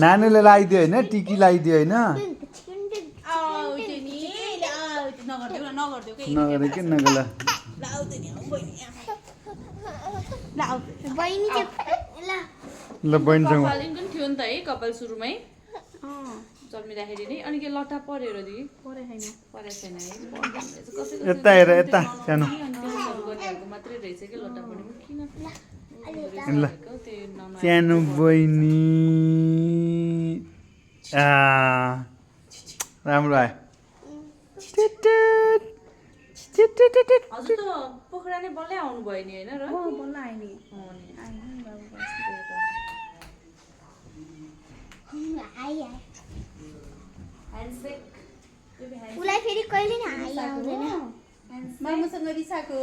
नानीले लगाइदियो होइन टिकी लगाइदियो होइन नगरे के नगल ल बहिनीसँग थियो नि त है कपाल सुरुमै जन्मिँदाखेरि नै अनि के लट्टा परेर दिदी परे छैन है यता हेर यता सानो मात्रै रहेछ कि लट्टा परेमा किन ल सानो बहिनी राम्रो आयो हजुर त पोखरा नै बल्लै आउनु भयो नि होइन र बल्ल आयो नि उसलाई फेरि कहिले नि हाई आउँदैन मामुसँग रिसाएको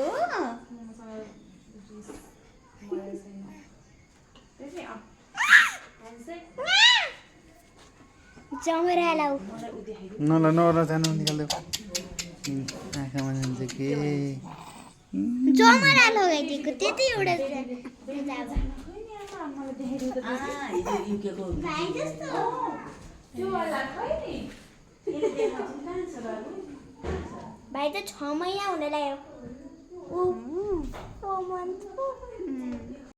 जमरा लाऊ नला सानो निकाल्दै आँखामा जान्छ के जमरा लगाइदिएको त्यति एउटा भाइ त 6 महिना हुन लाग्यो